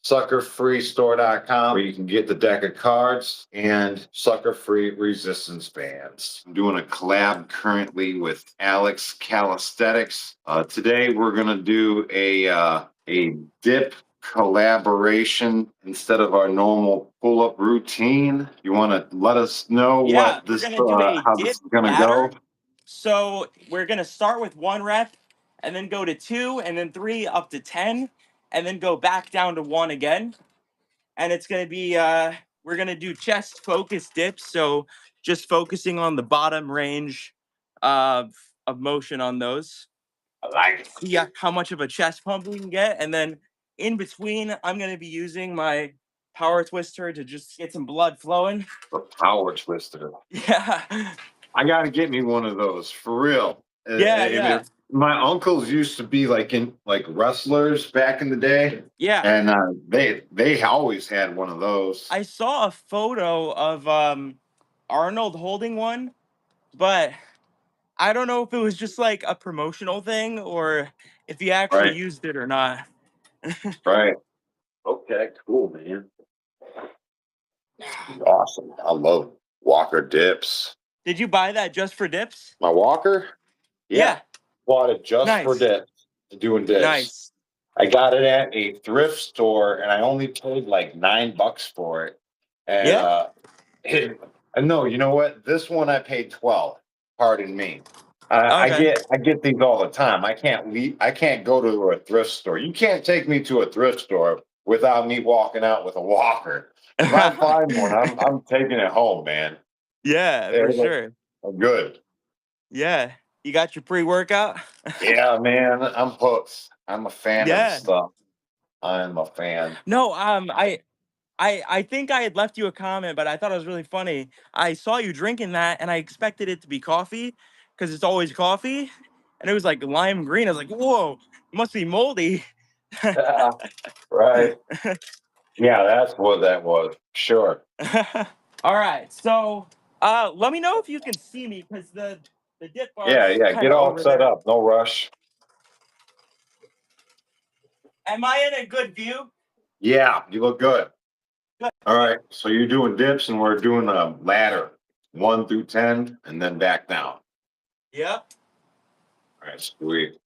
suckerfreestore.com, where you can get the deck of cards and sucker-free resistance bands. I'm doing a collab currently with Alex Calisthenics. Today we're gonna do a dip collaboration instead of our normal pull-up routine. You want to let us know Yeah, what this we're gonna do a how this dip is gonna pattern. go? So we're gonna start with 1 rep, and then go to 2, and then 3 up to 10, and then go back down to 1 again. And it's gonna be we're gonna do chest focused dips. So just focusing on the bottom range of motion on those. I like it. See how much of a chest pump we can get, and then in between, I'm gonna be using my power twister to just get some blood flowing. The power twister. Yeah. I gotta get me one of those for real. Yeah. My uncles used to be like wrestlers back in the day, Yeah. and they always had one of those. I saw a photo of Arnold holding one, but I don't know if it was just like a promotional thing or if he actually Right, used it or not. right. Okay, cool, man. Awesome. I love Walker dips. Did you buy that just for dips? My Walker? Yeah. Yeah. Bought it just for Nice. dips, doing dips. Nice. I got it at a thrift store and I only paid like $9 for it. And Yeah. and no, you know what? This one I paid 12. Pardon me. I Okay. get these all the time. I can't go to a thrift store. You can't take me to a thrift store without me walking out with a walker. If I find one, I'm taking it home, man. Yeah, They're for sure. good. Yeah. You got your pre-workout? Yeah, man. I'm hooked. I'm a fan of the Yeah. stuff. I'm a fan. No, I think I had left you a comment, but I thought it was really funny. I saw you drinking that, and I expected it to be coffee, because it's always coffee, and it was like lime green. I was like, "Whoa, it must be moldy." Yeah, right. Yeah, that's what that was. Sure. All right, so let me know if you can see me, because the dip bar Yeah, is yeah. kind Get of all over set there. up. No rush. Am I in a good view? Yeah, you look good. Good. All right. So you're doing dips and we're doing a ladder 1 through 10 and then back down. Yep. All right, sweet.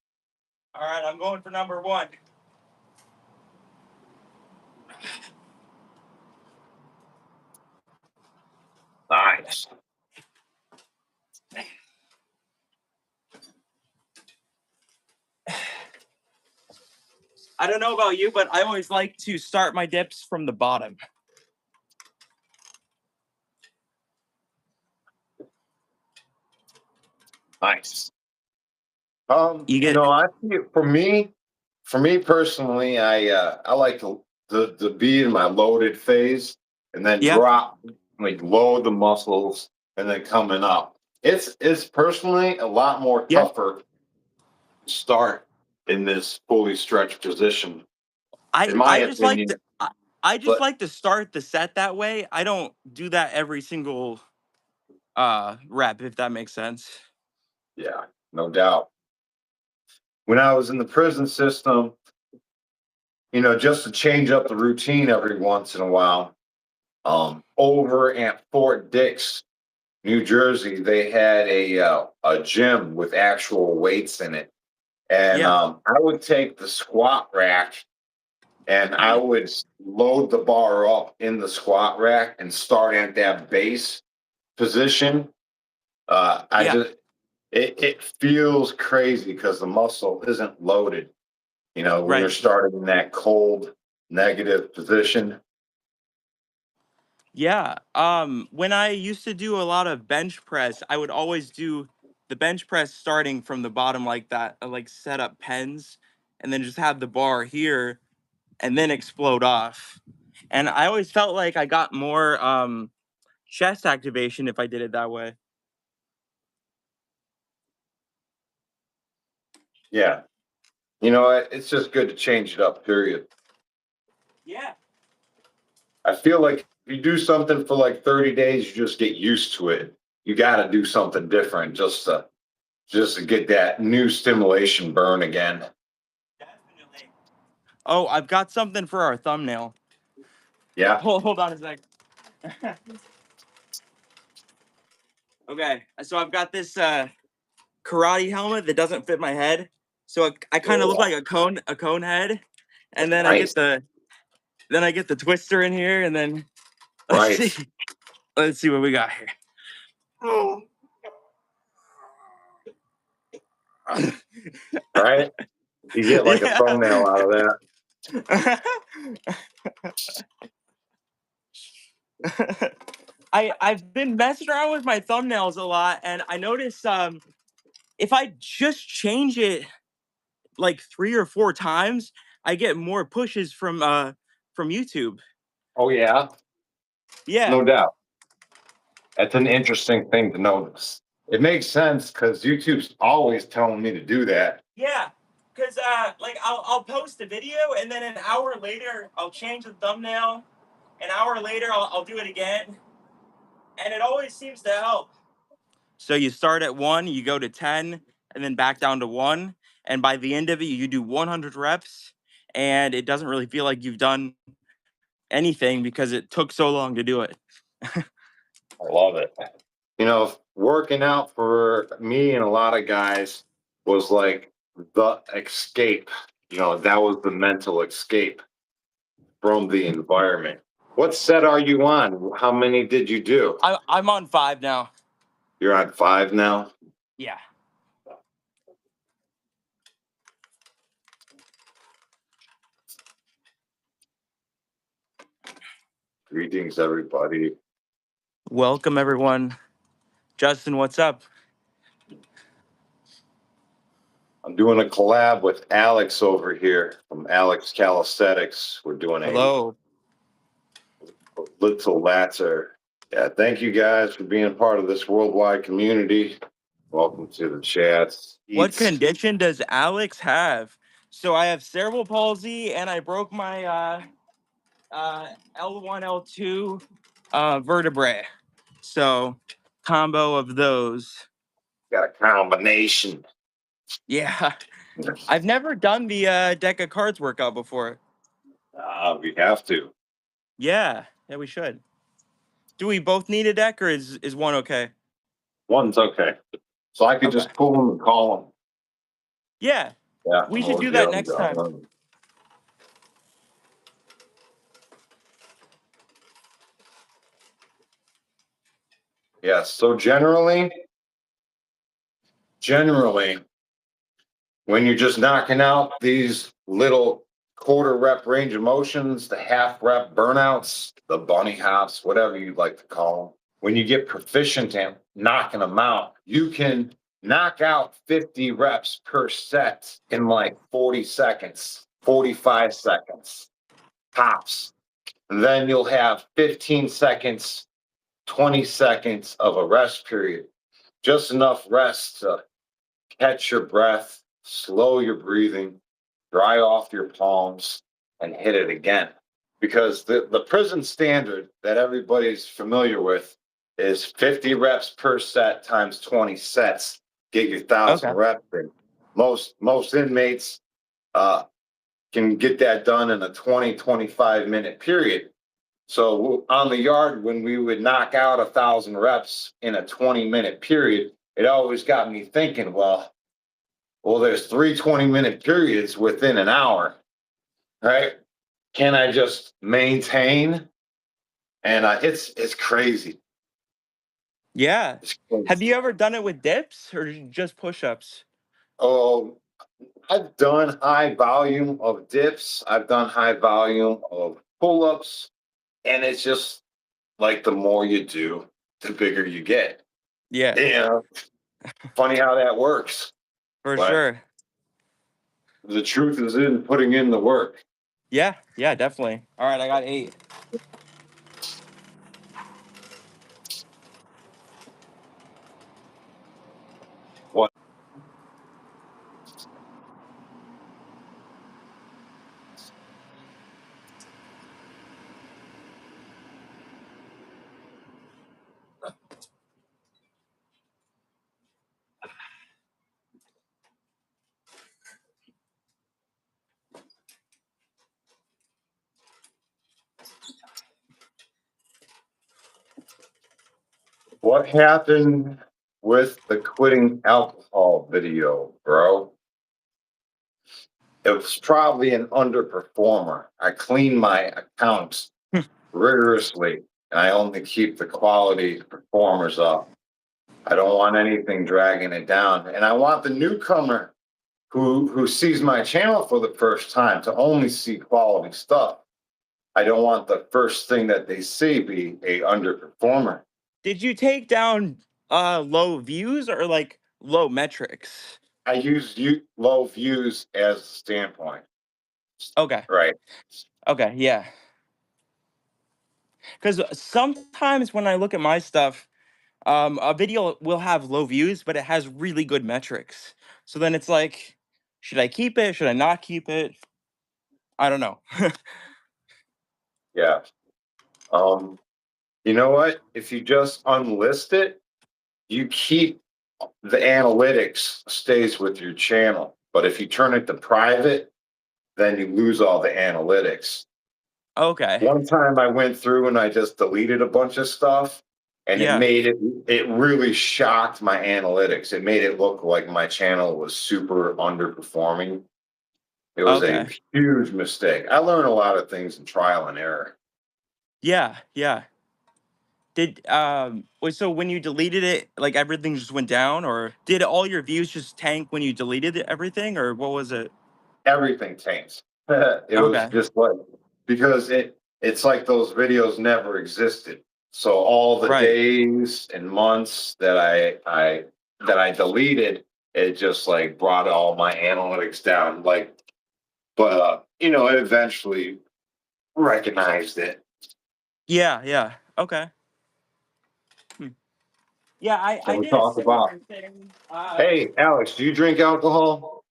All right, I'm going for number 1. Nice. I don't know about you, but I always like to start my dips from the bottom. Nice. You get I think for me personally, I like to be in my loaded phase and then Yeah. drop, like load the muscles and then coming up. It's personally a lot more Yeah. tougher to start in this fully stretched position, I in my I just like to opinion. I just But like to start the set that way. I don't do that every single rep, if that makes sense. yeah, no doubt. When I was in the prison system, just to change up the routine every once in a while, over at Fort Dix, New Jersey, they had a gym with actual weights in it, and Yeah. I would take the squat rack and I would load the bar up in the squat rack and start at that base position. I Yeah. just it feels crazy because the muscle isn't loaded. When you're Right. starting in that cold negative position. Yeah. When I used to do a lot of bench press, I would always do the bench press starting from the bottom like that, like set up pens, and then just have the bar here and then explode off. And I always felt like I got more chest activation if I did it that way. Yeah. It's just good to change it up, period. Yeah. I feel like if you do something for like 30 days, you just get used to it. You got to do something different just to get that new stimulation burn again. Definitely. Oh, I've got something for our thumbnail. Yeah. Hold on a sec. Okay, so I've got this karate helmet that doesn't fit my head, so I kind of look like a cone head, and then Nice. I get the twister in here, and then let's Right. see, let's see what we got here. Oh. Right. You get like a Yeah. thumbnail out of that. I've been messing around with my thumbnails a lot, and I noticed if I just change it like 3 or 4 times, I get more pushes from YouTube. Oh yeah, Yeah, no doubt. That's an interesting thing to notice. It makes sense because YouTube's always telling me to do that. yeah. Cause like I'll post a video and then an hour later I'll change the thumbnail. An hour later I'll do it again, and it always seems to help. So you start at 1, you go to 10, and then back down to 1. And by the end of it, you do 100 reps. And it doesn't really feel like you've done anything because it took so long to do it. I love it. You know, working out for me and a lot of guys was like the escape. You know, that was the mental escape from the environment. What set are you on? How many did you do? I'm on 5 now. You're on 5 now? Yeah. Greetings, everybody. Welcome, everyone. Justin, what's up? I'm doing a collab with Alex over here from Alex Calisthenics. We're doing Hello. a little latter. Yeah, thank you guys for being a part of this worldwide community. Welcome to the chats. What Eats. condition does Alex have? So I have cerebral palsy and I broke my L1, L2 vertebrae. So combo of those. Got a combination. Yeah. I've never done the deck of cards workout before. We have to. Yeah, we should. Do we both need a deck, or is one okay? One's okay. So I could Okay. just pull them and call them. Yeah, Yeah, we should we'll do get that them next time. done. Yeah, so generally, when you're just knocking out these little quarter rep range of motions, the half rep burnouts, the bunny hops, whatever you'd like to call them, when you get proficient at knocking them out, you can knock out 50 reps per set in like 40 seconds, 45 seconds, tops. And then you'll have 15 seconds, 20 seconds of a rest period, just enough rest to catch your breath, slow your breathing, dry off your palms, and hit it again. Because the prison standard that everybody's familiar with is 50 reps per set times 20 sets. Get your 1,000 Okay. reps in. Most inmates can get that done in a 20-25 minute period. So on the yard, when we would knock out 1,000 reps in a 20-minute period, it always got me thinking, well, there's 3 20-minute periods within an hour, right? Can I just maintain? And it's crazy. Yeah. It's Have crazy. you ever done it with dips or just push-ups? Oh, I've done high volume of dips. I've done high volume of pull-ups, and it's just like the more you do, the bigger you get. Yeah, Yeah, funny how that works, for but sure. the truth is in putting in the work. Yeah, definitely. All right, I got 8. What? What happened with the quitting alcohol video, bro? It was probably an underperformer. I clean my accounts rigorously, and I only keep the quality performers up. I don't want anything dragging it down. And I want the newcomer who sees my channel for the first time to only see quality stuff. I don't want the first thing that they see be a underperformer. Did you take down low views or like low metrics? I use low views as a standpoint. Okay. Right. Okay, yeah. Because sometimes when I look at my stuff, a video will have low views, but it has really good metrics. So then it's like, should I keep it? Should I not keep it? I don't know. Yeah. Um, you know what? If you just unlist it, you keep the analytics stays with your channel. But if you turn it to private, then you lose all the analytics. Okay. One time I went through and I just deleted a bunch of stuff and Yeah. it really shocked my analytics. It made it look like my channel was super underperforming. It was a Okay. huge mistake. I learned a lot of things in trial and error. Yeah. Yeah. So when you deleted it, like everything just went down, or did all your views just tank when you deleted everything, or what was it? Everything taints. It was Okay. just like because it's like those videos never existed. So all the Right. days and months that I deleted, it just like brought all my analytics down. Like, but it eventually recognized it. Yeah. Yeah. Okay. Hmm. Yeah, I Can we did a talk about? similar thing. Hey, Alex, do you drink alcohol?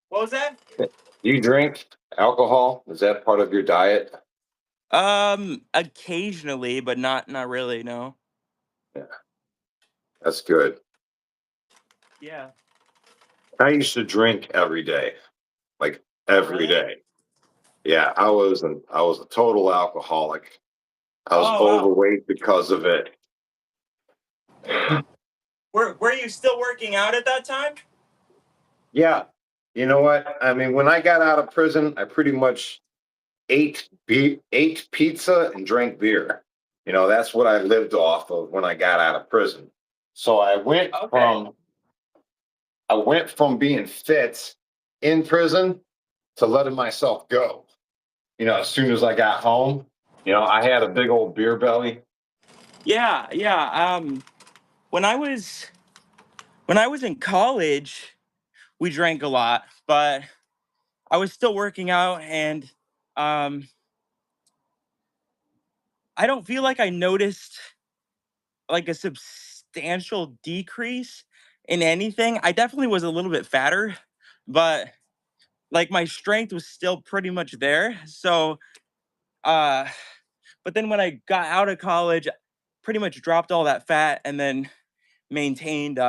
What was that? Do you drink alcohol? Is that part of your diet? Occasionally, but not really. No. Yeah, that's good. Yeah. I used to drink every day, like Oh, every really? day. Yeah, I was a total alcoholic. I was Oh, wow. overweight because of it. Were you still working out at that time? Yeah, you know what? I mean, when I got out of prison, I pretty much ate pizza and drank beer. That's what I lived off of when I got out of prison. So Okay. I went from being fit in prison to letting myself go. As soon as I got home, I had a big old beer belly. Yeah, yeah. When I was when I was in college, we drank a lot, but I was still working out, and um, I don't feel like I noticed like a substantial decrease in anything. I definitely was a little bit fatter, but like my strength was still pretty much there. So, uh, but then when I got out of college, pretty much dropped all that fat and then maintained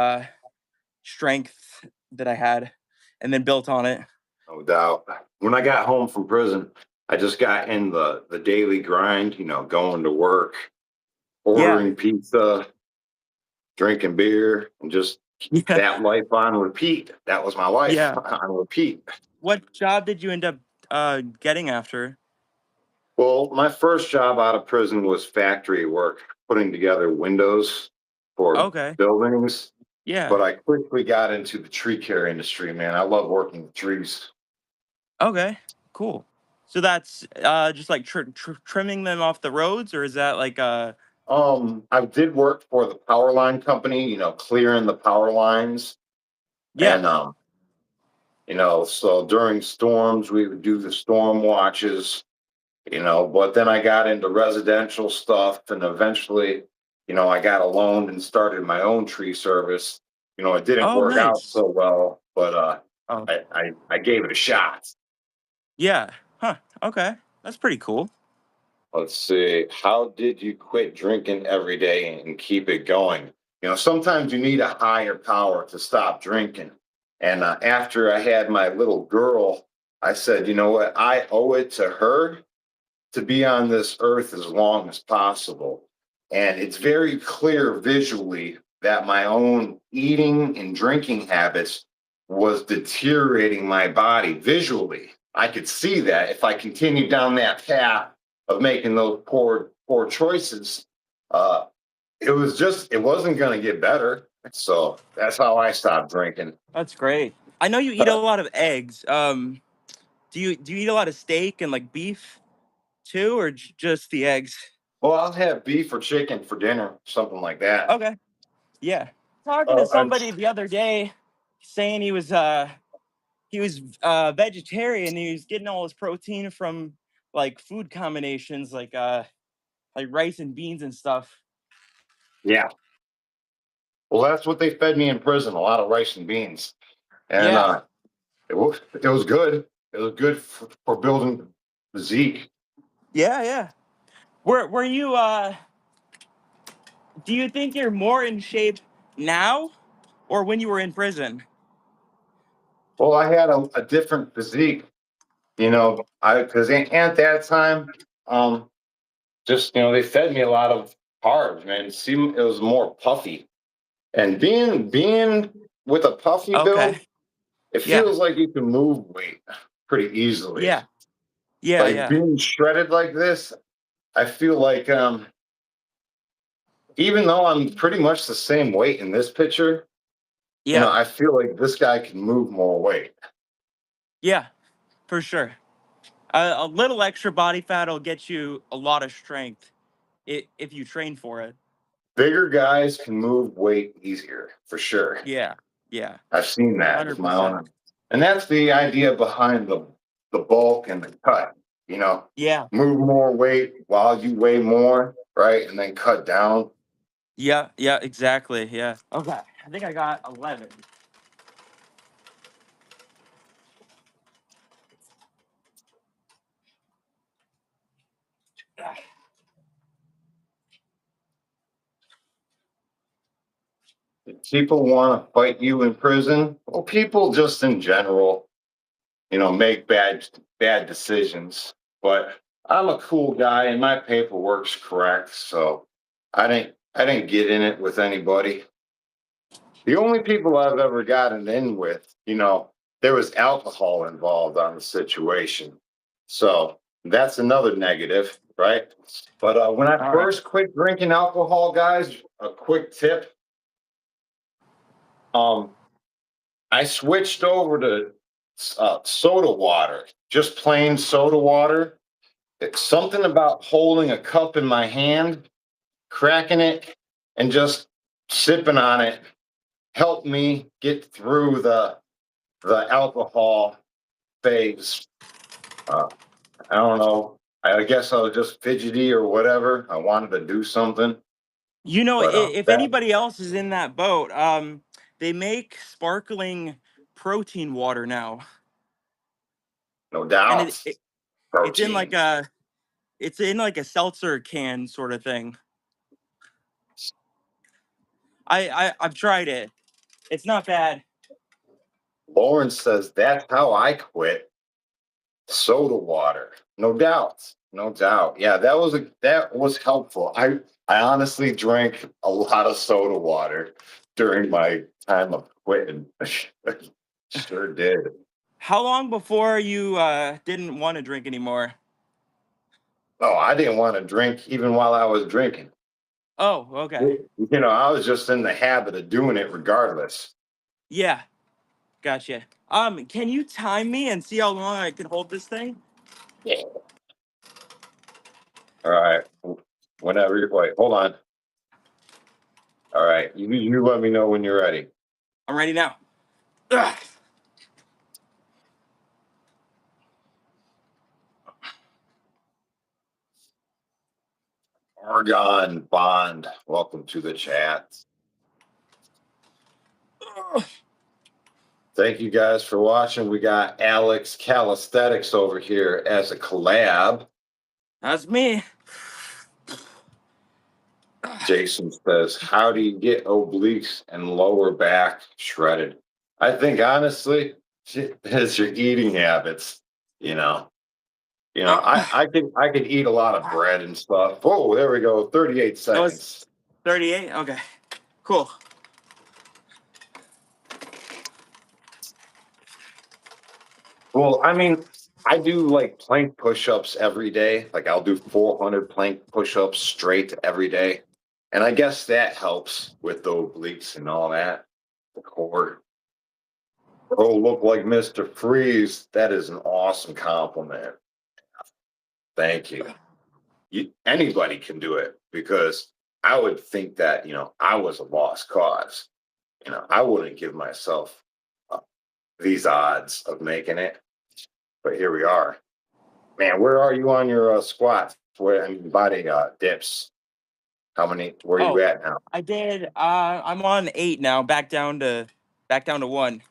strength that I had and then built on it. No doubt. When I got home from prison, I just got in the daily grind, going to work, Yeah. ordering pizza, drinking beer, and just Yeah. that life on repeat. That was my life Yeah. on repeat. What job did you end up getting after? Well, my first job out of prison was factory work, putting together windows for Okay. buildings. Yeah. But I quickly got into the tree care industry, man. I love working with trees. Okay. Cool. So that's just like trimming them off the roads, or is that like I did work for the power line company, clearing the power lines. yeah. And so during storms, we would do the storm watches, but then I got into residential stuff and eventually, I got a loan and started my own tree service. It didn't Oh, work out nice. so well, but Oh, I gave it a shot. yeah. Huh. Okay. That's pretty cool. Let's see. How did you quit drinking every day and keep it going? Sometimes you need a higher power to stop drinking. And after I had my little girl, I said, you know what? I owe it to her to be on this earth as long as possible. And it's very clear visually that my own eating and drinking habits was deteriorating my body visually. I could see that if I continued down that path of making those poor choices, uh, it wasn't going to get better. So that's how I stopped drinking. That's great. I know you eat a lot of eggs. Do you eat a lot of steak and like beef too, or just the eggs? Well, I'll have beef or chicken for dinner, something like that. Okay. Yeah. Talking to I'm somebody the other day saying he was vegetarian. He was getting all his protein from like food combinations like rice and beans and stuff. Yeah. Well, that's what they fed me in prison, a lot of rice and beans. And Yeah. it was good. It was good for building physique. Yeah, yeah. Were you do you think you're more in shape now or when you were in prison? Well, I had a different physique, because at that time, um, just they fed me a lot of carbs, man. It was more puffy, and being with a puffy Okay. build, it Yeah. feels like you can move weight pretty easily. Yeah. Yeah, Like yeah. being shredded like this, I feel like even though I'm pretty much the same weight in this picture, Yeah. I feel like this guy can move more weight. Yeah, for sure. A little extra body fat will get you a lot of strength if you train for it. Bigger guys can move weight easier, for sure. Yeah. Yeah. I've seen that with my 100%. own. And that's the idea behind the bulk and the cut. You know, Yeah. move more weight while you weigh more, right? And then cut down. Yeah. Yeah. Exactly. Yeah. Okay. I think I got 11. People want to fight you in prison. Well, people just in general, make bad decisions. But I'm a cool guy and my paperwork's correct, so I didn't get in it with anybody. The only people I've ever gotten in with, there was alcohol involved on the situation. So that's another negative, right? But when I All right. first quit drinking alcohol, guys, a quick tip. Um, I switched over to soda water, just plain soda water. It's something about holding a cup in my hand, cracking it, and just sipping on it helped me get through the alcohol phase. Uh, I don't know. I guess I was just fidgety or whatever. I wanted to do something, but If that anybody else is in that boat, they make sparkling protein water now, no and doubt it's in protein. like a seltzer can sort of thing. I've tried it. It's not bad. Lauren says that's how I quit soda water. No doubt, no doubt. Yeah, that was helpful. I honestly drank a lot of soda water during my time of quitting. Sure did. How long before you didn't want to drink anymore? Oh, I didn't want to drink even while I was drinking. Oh, okay. I was just in the habit of doing it regardless. Yeah, gotcha. Can you time me and see how long I can hold this thing? Yeah. All right. Whenever you're, wait, hold on. All right. You let me know when you're ready. I'm ready now. Ugh. Argon Bond, welcome to the chat. Ugh. Thank you guys for watching. We got Alex Calisthenics over here as a collab. That's me. Jason says, how do you get obliques and lower back shredded? I think honestly, it's your eating habits, you know. You know, Oh, I could eat a lot of bread and stuff. Oh, there we go. 38 that was seconds. 38. Okay, cool. Well, I mean, I do like plank push-ups every day. Like I'll do 400 plank push-ups straight every day. And I guess that helps with the obliques and all that. The core. Oh, look like Mr. Freeze. That is an awesome compliment. Thank you. Anybody can do it because I would think that, I was a lost cause. I wouldn't give myself uh, these odds of making it, but here we are. Man, where are you on your squats? Where I mean, body dips? How many? Where are you Oh, at now? I did. I'm on 8 now. Back down to 1.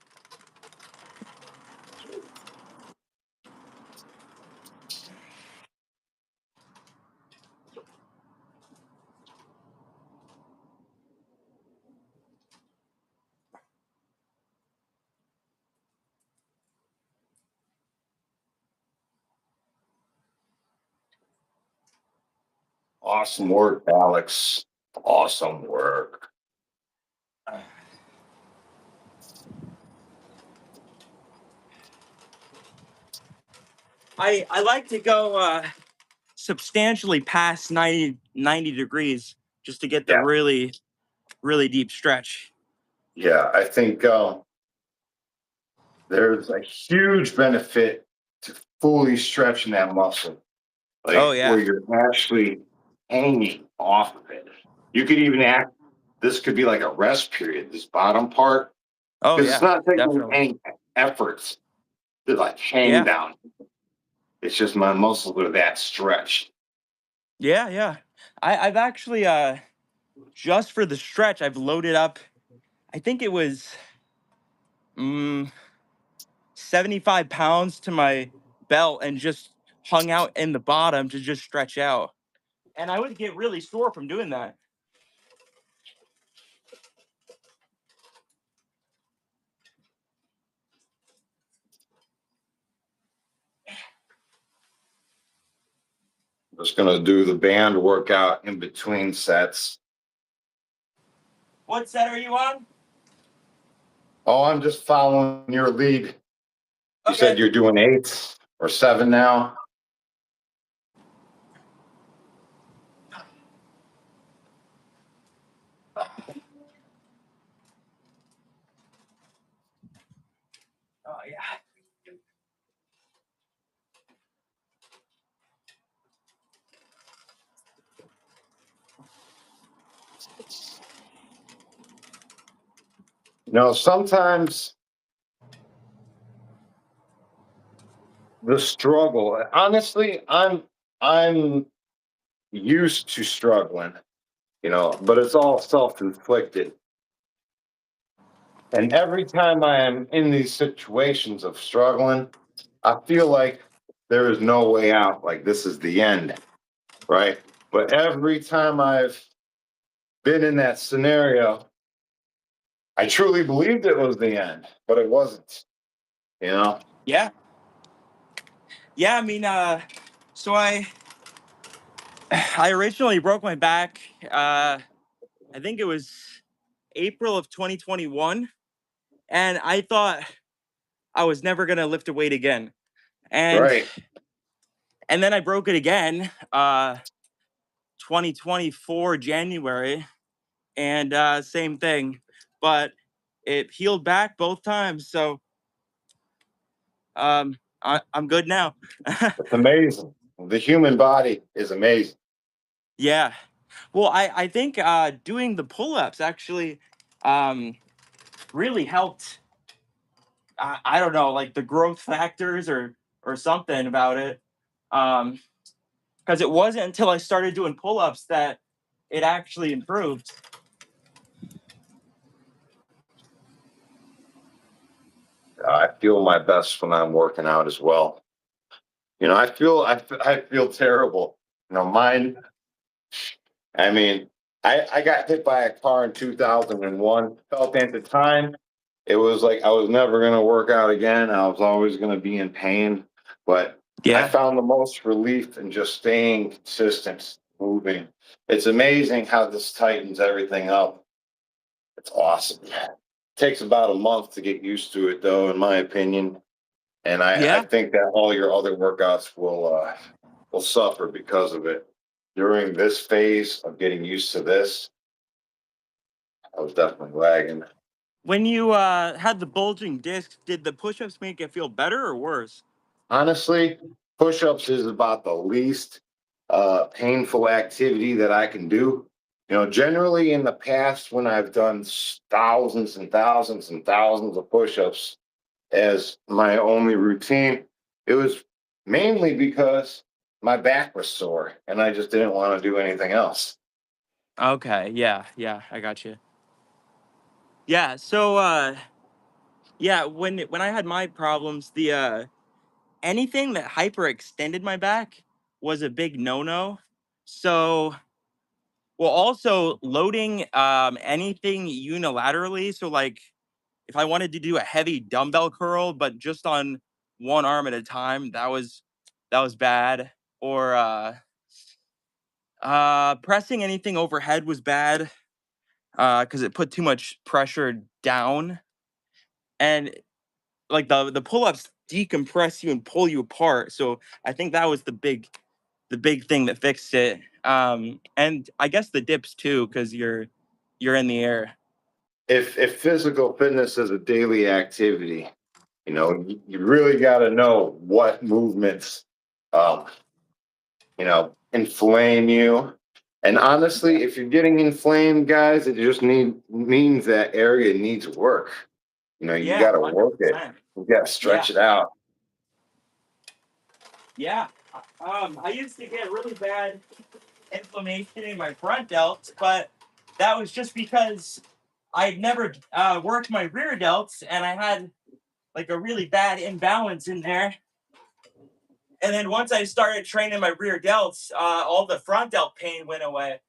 Awesome work, Alex. Awesome work. I like to go substantially past 90 degrees just to get the Yeah, really deep stretch. yeah. I think there's a huge benefit to fully stretching that muscle, Oh like where yeah. you're actually hanging off of it. You could even act. This could be like a rest period. This bottom part, Oh because it's yeah, not taking definitely. any efforts to like hang Yeah. down. It's just my muscles are that stretched. Yeah, yeah. I've actually just for the stretch I've loaded up. I think it was mm, 75 pounds to my belt and just hung out in the bottom to just stretch out. And I would get really sore from doing that. Just gonna do the band workout in between sets. What set are you on? Oh, I'm just following your lead. You said Okay. you're doing 8 or 7 now. Oh yeah. Sometimes the struggle. Honestly, I'm used to struggling, but it's all self-inflicted. And every time I am in these situations of struggling, I feel like there is no way out. Like this is the end, right? But every time I've been in that scenario, I truly believed it was the end, but it wasn't, you know? Yeah. Yeah, I mean so I originally broke my back I think it was April of 2021 and I thought I was never going to lift a weight again. And Right. and then I broke it again 2024 January and same thing, but it healed back both times. So I'm good now. It's amazing. The human body is amazing. Yeah. Well, I think doing the pull-ups actually um, really helped. I don't know, like the growth factors or something about it. Because it wasn't until I started doing pull-ups that it actually improved. I feel my best when I'm working out as well. I feel terrible. Mine. I mean, I got hit by a car in 2001. Felt at the time it was like I was never going to work out again. I was always going to be in pain. But I Yeah. found the most relief in just staying consistent, moving. It's amazing how this tightens everything up. It's awesome. Takes about a month to get used to it, though, in my opinion. And I Yeah. think that all your other workouts will suffer because of it. During this phase of getting used to this, I was definitely lagging. When you had the bulging discs, did the push-ups make it feel better or worse? Honestly, push-ups is about the least painful activity that I can do. You know, generally in the past, when I've done thousands and thousands and thousands of push-ups as my only routine, it was mainly because my back was sore and I just didn't want to do anything else. Okay. Yeah. Yeah. I got you. Yeah. So yeah, when I had my problems, the anything that hyperextended my back was a big no-no. So, well, also loading anything unilaterally. So, like, if I wanted to do a heavy dumbbell curl, but just on one arm at a time, that was bad. Or pressing anything overhead was bad because it put too much pressure down, and like the pull-ups decompress you and pull you apart. So I think that was the big thing that fixed it. And I guess the dips too, because you're in the air. If physical fitness is a daily activity, you know, you really got to know what movements um, inflame you. And honestly, if you're getting inflamed, guys, it just means that area needs work. You know, you Yeah, got to work it. 100%. You got to Yeah, stretch it out. yeah. I used to get really bad inflammation in my front delts, but that was just because I'd never worked my rear delts, and I had like a really bad imbalance in there. And then once I started training my rear delts, all the front delt pain went away.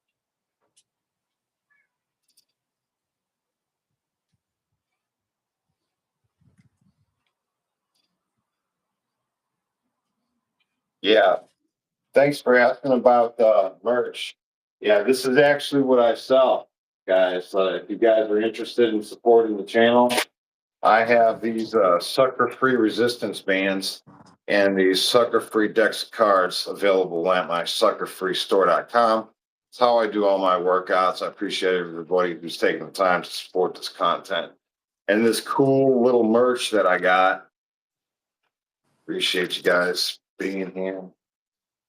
Yeah. Thanks for asking about merch. Yeah, this is actually what I sell, guys. If you guys are interested in supporting the channel, I have these sucker-free resistance bands and these sucker-free Dex cards available at my suckerfreestore.com. It's how I do all my workouts. I appreciate everybody who's taking the time to support this content. And this cool little merch that I got. Appreciate you guys being here.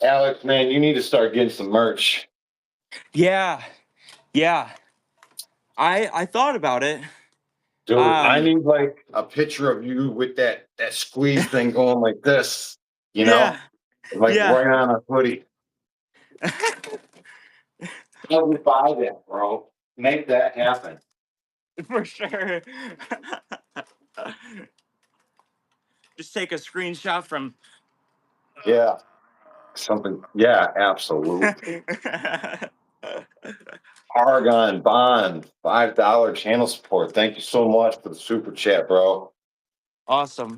Alex, man, you need to start getting some merch. Yeah, yeah. I thought about it. Dude, I Um, need like a picture of you with that squeeze thing going like this, you yeah, know, like yeah, right on a hoodie. How do you buy that, bro? Make that happen. for sure. Just take a screenshot from. Yeah, something. Yeah, absolutely. Argon Bond, $5 channel support. Thank you so much for the super chat, bro. Awesome.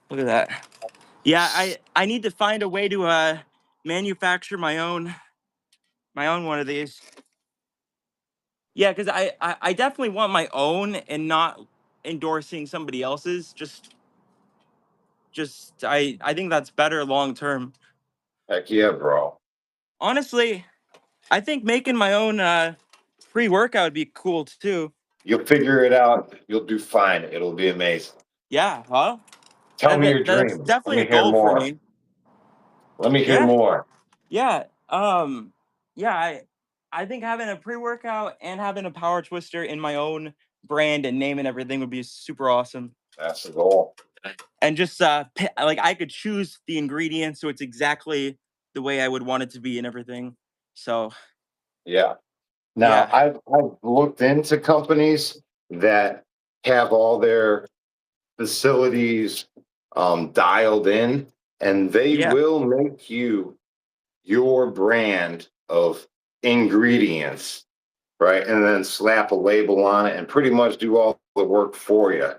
Look at that. Yeah, I need to find a way to manufacture my own one of these. Yeah, because I definitely want my own and not endorsing somebody else's. Just I think that's better long term. Heck yeah, bro. Honestly, I think making my own pre-workout would be cool too. You'll figure it out. You'll do fine. It'll be amazing. Yeah, huh? Tell me your That's dream. Let definitely me a hear goal for more. me. Let me hear Yeah, more. yeah. Yeah, I think having a pre-workout and having a power twister in my own brand and name and everything would be super awesome. That's the goal. And just like I could choose the ingredients so it's exactly the way I would want it to be and everything. So Yeah. Now, yeah, I've looked into companies that have all their facilities dialed in, and they yeah, will make you your brand of ingredients, right? And then slap a label on it and pretty much do all the work for you.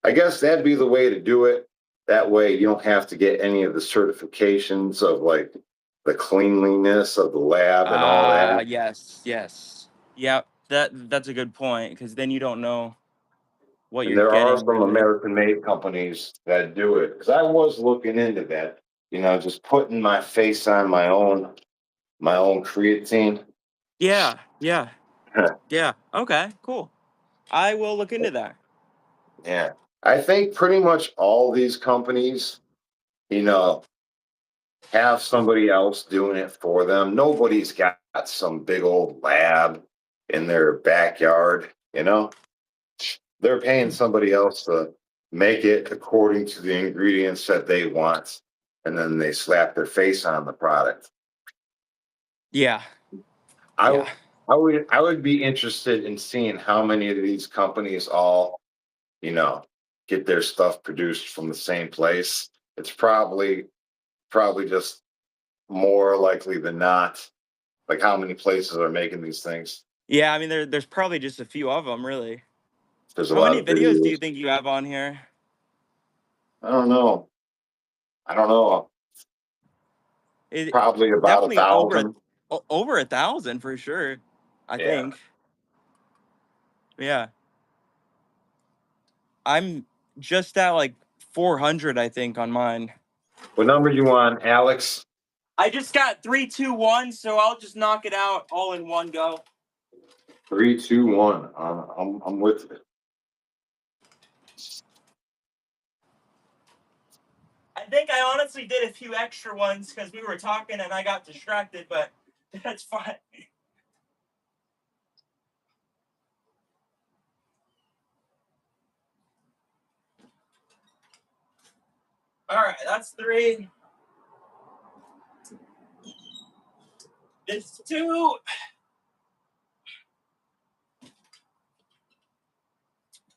I guess that'd be the way to do it. That way you don't have to get any of the certifications of like the cleanliness of the lab and all that. Yes, yes. Yep. That's a good point because then you don't know what And you're there are getting some really. American-made companies that do it. Because I was looking into that, just putting my face on my own creatine. Yeah, yeah, yeah. Okay, cool. I will look into that. Yeah. I think pretty much all these companies, you know, have somebody else doing it for them. Nobody's got some big old lab in their backyard. They're paying somebody else to make it according to the ingredients that they want, and then they slap their face on the product. Yeah, I yeah, I would be interested in seeing how many of these companies all, you know, get their stuff produced from the same place. It's probably just more likely than not, like how many places are making these things. yeah. I mean, there's probably just a few of them, really. There's a How lot many of videos do videos. you think you have on here? I don't know. I don't know. It Probably about a definitely thousand. over 1,000 for sure. I Yeah. think. Yeah, I'm just at like 400, I think, on mine. What number you on, Alex? I just got 3, 2, 1, so I'll just knock it out all in one go. 3, 2, 1. I'm with you. I think I honestly did a few extra ones because we were talking and I got distracted, but that's fine. All right, that's 3. This 2.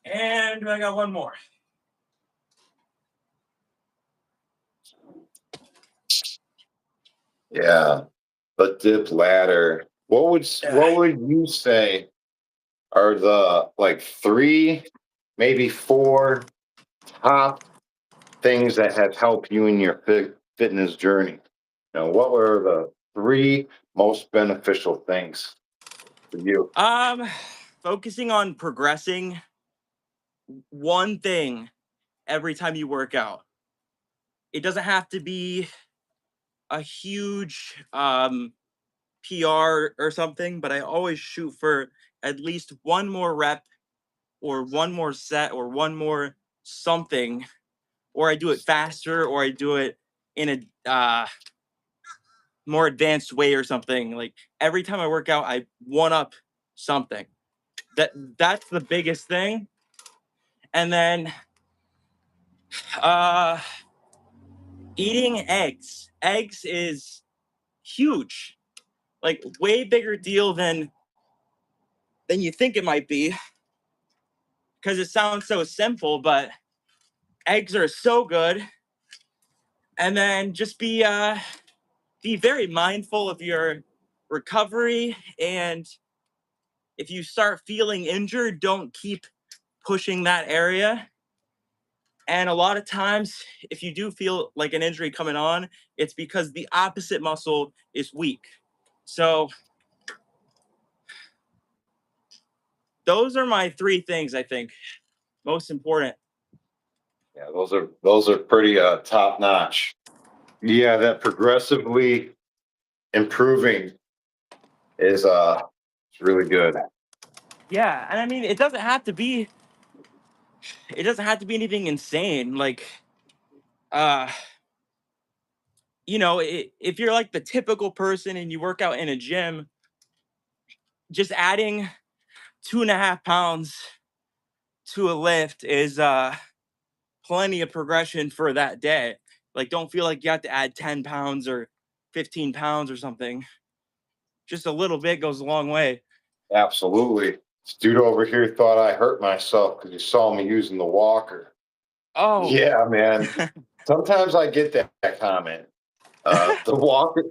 And I got one more. Yeah. The dip ladder. What would you say are the like 3, maybe 4 top things that have helped you in your fitness journey? What were the 3 most beneficial things for you? Um, Focusing on progressing one thing every time you work out. It doesn't have to be a huge PR or something, but I always shoot for at least one more rep or one more set or one more something, or I do it faster or I do it in a more advanced way or something. Like every time I work out, I one up something. That's the biggest thing. And then uh eating eggs. Eggs is huge. Like way bigger deal than you think it might be because it sounds so simple, but eggs are so good. And then just be very mindful of your recovery, and if you start feeling injured, don't keep pushing that area. And a lot of times, if you do feel like an injury coming on, it's because the opposite muscle is weak. So those are my 3 things I think most important. Yeah, those are pretty top notch. Yeah, that progressively improving is it's really good. Yeah, and I mean, it doesn't have to be anything insane. Like, uh, if you're like the typical person and you work out in a gym, just adding 2.5 pounds to a lift is plenty of progression for that day. Like, don't feel like you have to add 10 pounds or 15 pounds or something. Just a little bit goes a long way. Absolutely. This dude over here thought I hurt myself because he saw me using the walker. Oh, Yeah, man. Sometimes I get that comment. The walker,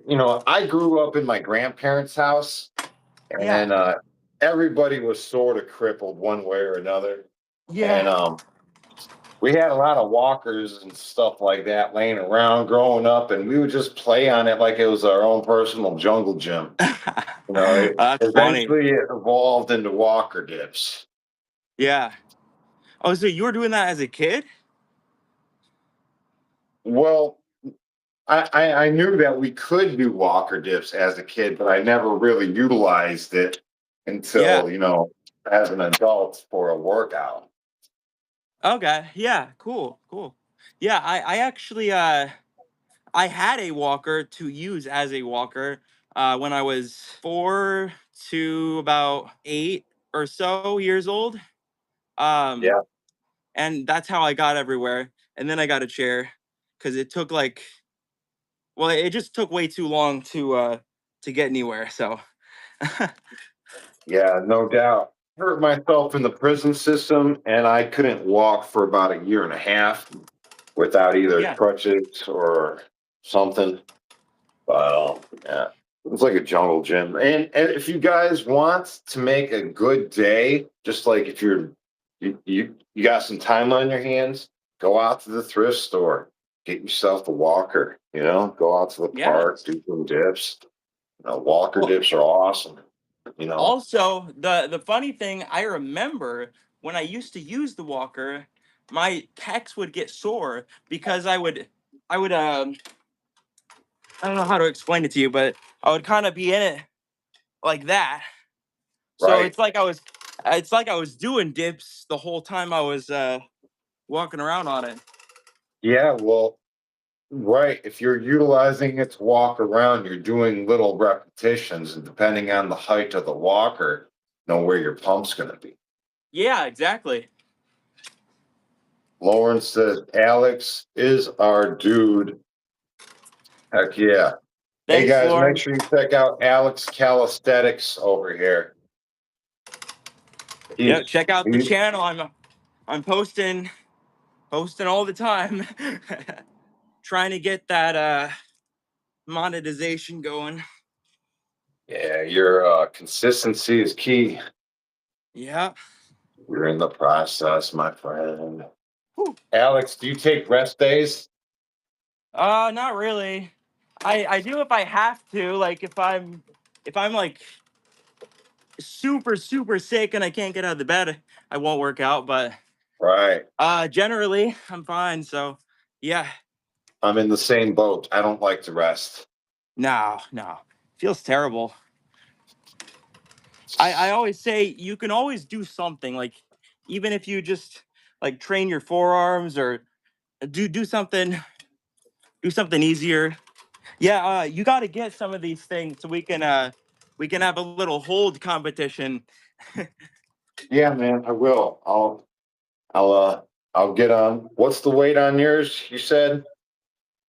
I grew up in my grandparents' house, yeah, and everybody was sort of crippled one way or another. yeah, And we had a lot of walkers and stuff like that laying around growing up, and we would just play on it like it was our own personal jungle gym. You know, it That's funny. eventually it evolved into walker dips. Yeah. Oh, so you were doing that as a kid? Well, I knew that we could do walker dips as a kid, but I never really utilized it Yeah. until, as an adult for a workout. Okay. Yeah. Cool. Cool. Yeah. I actually I had a walker to use as a walker when I was 4 to about 8 or so years old. Um, Yeah. and that's how I got everywhere. And then I got a chair because it took like, well, it just took way too long to get anywhere. So Yeah, no doubt. Hurt myself in the prison system, and I couldn't walk for about a year and a half without either yeah, crutches or something. But yeah, it's like a jungle gym. And if you guys want to make a good day, just like if you got some time on your hands, go out to the thrift store, get yourself a walker. Go out to the yeah. park, do some dips. Walker Well, dips are awesome. You know, also the funny thing, I remember when I used to use the walker, my pecs would get sore because I would I don't know how to explain it to you, but I would kind of be in it like that. So right? it's like I was doing dips the whole time I was walking around on it. Yeah, well, right. If you're utilizing it to walk around, you're doing little repetitions, and depending on the height of the walker, know where your pump's going to be. Yeah, exactly. Lawrence says Alex is our dude. Heck yeah. Hey Thanks, guys, make Lauren. sure you check out Alex Calisthenics over here. Yep, He's check out the he, channel. I'm posting all the time. Trying to get that monetization going. yeah, your consistency is key. Yeah. You're in the process, my friend. Whew. Alex, do you take rest days? Not really. I do if I have to. Like if I'm like super super sick and I can't get out of the bed, I won't work out. But Right. generally I'm fine. So yeah. I'm in the same boat. I don't like to rest. No, no. Feels terrible. I always say you can always do something, like even if you just like train your forearms or do something easier. Yeah, you got to get some of these things so we can have a little hold competition. Yeah, man, I will. I'll I'll get on. What's the weight on yours? You said?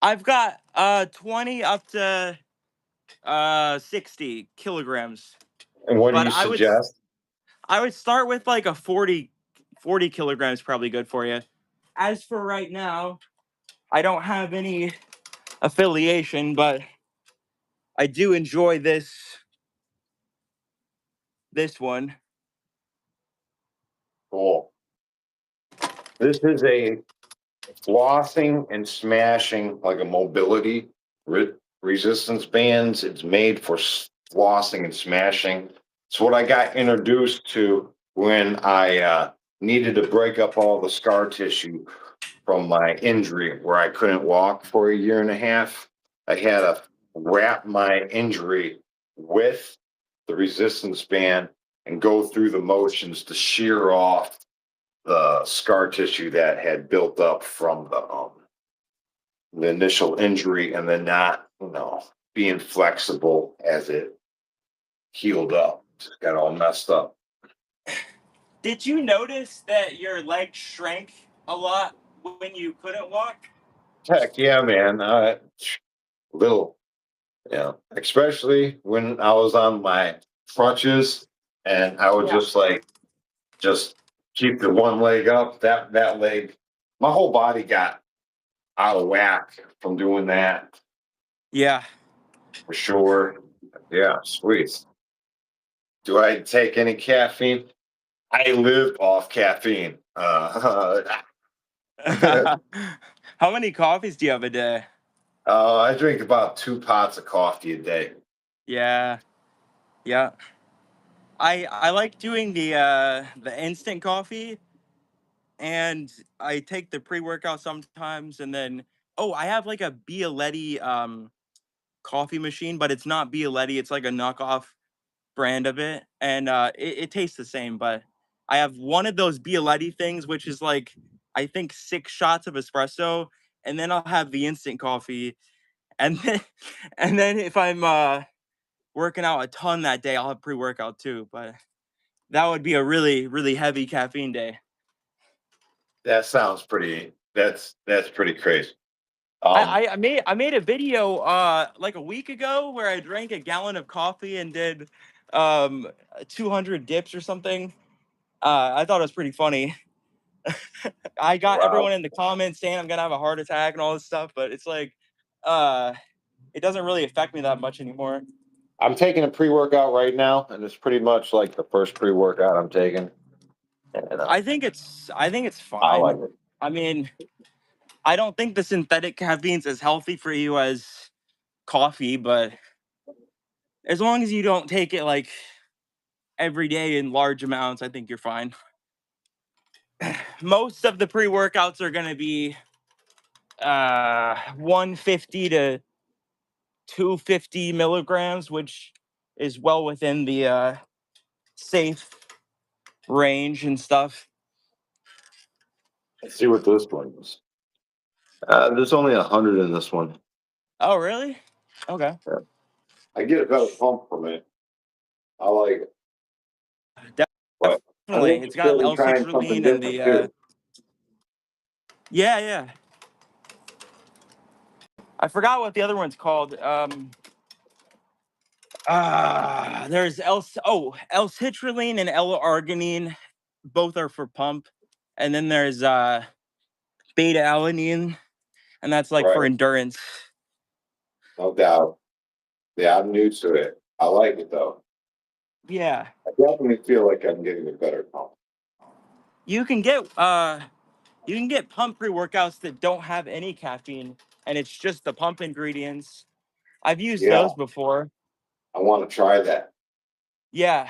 I've got 20 up to 60 kilograms, And what do but you suggest? I would start with like a 40 kilograms, probably good for you. As for right now, I don't have any affiliation, but I do enjoy this one. Cool. This is a flossing and smashing, like a mobility resistance bands. It's made for flossing and smashing. It's what I got introduced to when I needed to break up all the scar tissue from my injury where I couldn't walk for a year and a half. I had to wrap my injury with the resistance band and go through the motions to shear off the scar tissue that had built up from the initial injury, and then not, being flexible as it healed up. Just got all messed up. Did you notice that your legs shrank a lot when you couldn't walk? Heck yeah, man. Little, especially when I was on my crutches and I would Yeah. just keep the one leg up, that leg, my whole body got out of whack from doing that Yeah. for sure. Yeah, sweet. Do I take any caffeine? I live off caffeine. How many coffees do you have a day? I drink about 2 pots of coffee a day. Yeah, yeah. I like doing the instant coffee, and I take the pre-workout sometimes, and then I have like a Bialetti coffee machine, but it's not Bialetti, it's like a knockoff brand of it, and it tastes the same, but I have one of those Bialetti things, which is like I think 6 shots of espresso, and then I'll have the instant coffee, and then and then if I'm working out a ton that day, I'll have pre-workout too, but that would be a really, really heavy caffeine day. That sounds pretty. That's pretty crazy. Um, I made a video like a week ago where I drank a gallon of coffee and did 200 dips or something. I thought it was pretty funny. I got wow. everyone in the comments saying I'm gonna have a heart attack and all this stuff, but it's like uh it doesn't really affect me that much anymore. I'm taking a pre-workout right now, and it's pretty much like the first pre-workout I'm taking, and I think it's I fine. like it. I mean, I don't think the synthetic caffeine's as healthy for you as coffee, but as long as you don't take it like every day in large amounts, I think you're fine. Most of the pre-workouts are going to be 150 to 250 milligrams, which is well within the safe range and stuff. Let's see what this one is. There's only 100 in this one. Oh, really? Okay. Yeah. I get a better pump from it. I like it, but I'm Definitely. It's got interested in trying something L-citrulline and different the too. yeah, yeah. I forgot what the other one's called. There's L-citrulline and L-arginine. Both are for pump. And then there's beta alanine, and that's like for Right, endurance. no doubt. Yeah, I'm new to it. I like it though. Yeah. I definitely feel like I'm getting a better pump. You can get pump pre-workouts that don't have any caffeine, and it's just the pump ingredients. I've used Yeah, those before. I want to try that. Yeah.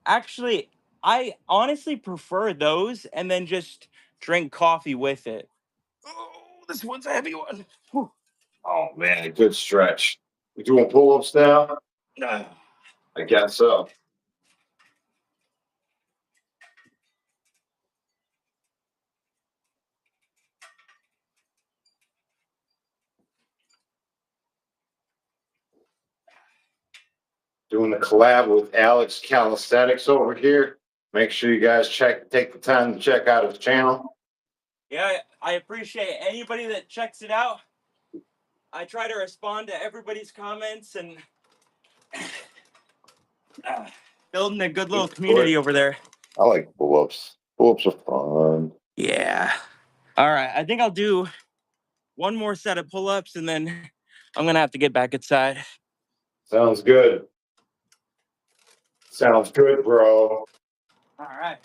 Actually, I honestly prefer those and then just drink coffee with it. Oh, this one's a heavy one. Whew. Oh man, good stretch. We doing pull-ups now? Ah. I guess so. Doing the collab with Alex Calisthenics over here. Make sure you guys take the time to check out his channel. Yeah, I appreciate anybody that checks it out. I try to respond to everybody's comments and building a good little community over there. I like pull-ups. Pull-ups are fun. Yeah. All right. I think I'll do one more set of pull-ups and then I'm gonna have to get back inside. Sounds good. Sounds good, bro. All right.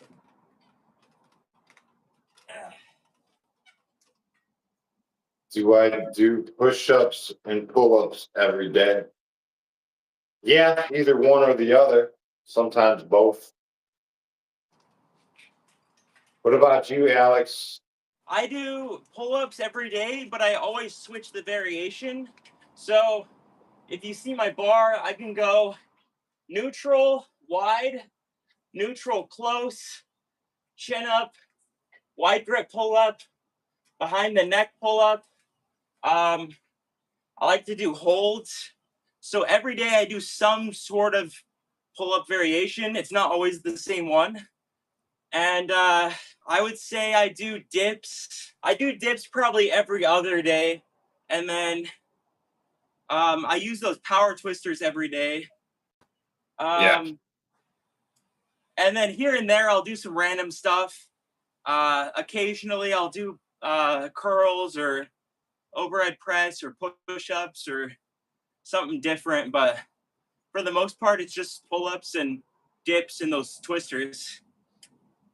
Do I do push-ups and pull-ups every day? Yeah, either one or the other. Sometimes both. What about you, Alex? I do pull-ups every day, but I always switch the variation. So if you see my bar, I can go neutral, wide, neutral, close, chin up, wide grip pull-up, behind the neck pull-up. I like to do holds. So every day I do some sort of pull-up variation. It's not always the same one. And I would say I do dips. I do dips probably every other day. And then I use those power twisters every day. Yeah, And then here and there, I'll do some random stuff. Occasionally, I'll do curls or overhead press or push-ups or something different. But for the most part, it's just pull-ups and dips and those twisters.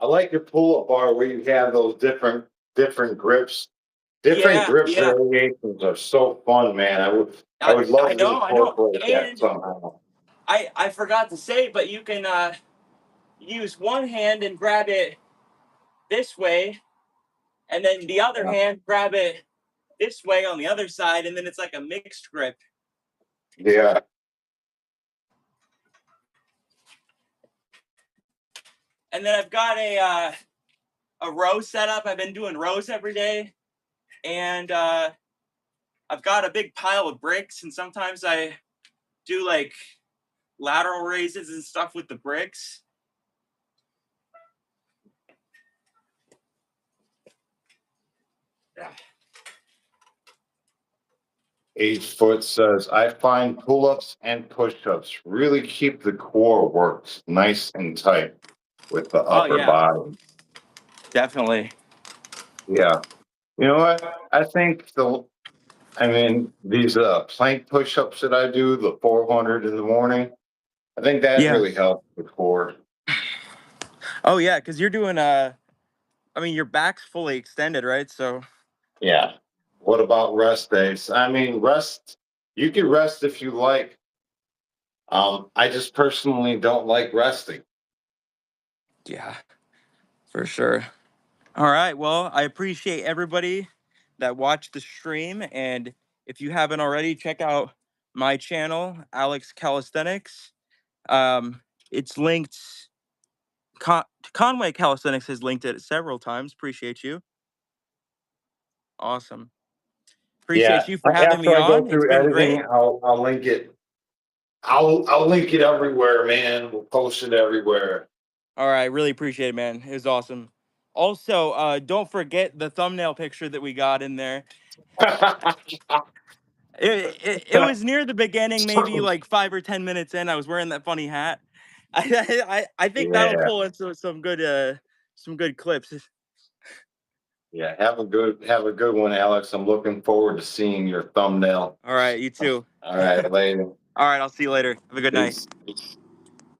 I like your pull-up bar where you have those different different grips. Different grip Yeah. variations are so fun, man. I would I love to know. incorporate that And somehow. I forgot to say, but you can use one hand and grab it this way, and then the other Yeah. hand grab it this way on the other side, and then it's like a mixed grip. Yeah. And then I've got a row set up. I've been doing rows every day, and I've got a big pile of bricks, and sometimes I do like lateral raises and stuff with the bricks. Yeah. 8 Foot says, I find pull-ups and push-ups really keep the core worked nice and tight with the Oh upper yeah, body. definitely. Yeah. You know what? I mean, these plank push-ups that I do, the 400 in the morning, I think that Yeah. really helps the core. Oh yeah, because you're doing I mean your back's fully extended, right? So Yeah. What about rest days? I mean, you can rest if you like. I just personally don't like resting. yeah, for sure. All right. Well, I appreciate everybody that watched the stream. And if you haven't already, check out my channel, Alex Calisthenics. Um, it's linked. Conway Calisthenics has linked it several times. Appreciate you. Awesome. Yeah. Appreciate you for having me After I go on. It's through been great. editing, I'll link it. I'll link it everywhere, man. We'll post it everywhere. All right. Really appreciate it, man. It was awesome. Also, don't forget the thumbnail picture that we got in there. It was near the beginning, maybe like 5 or 10 minutes in. I was wearing that funny hat. I think that'll Yeah. pull into some good clips. Yeah. Have a good one, Alex. I'm looking forward to seeing your thumbnail. All right, you too. All right, later. All right, I'll see you later. Have a good night. Peace.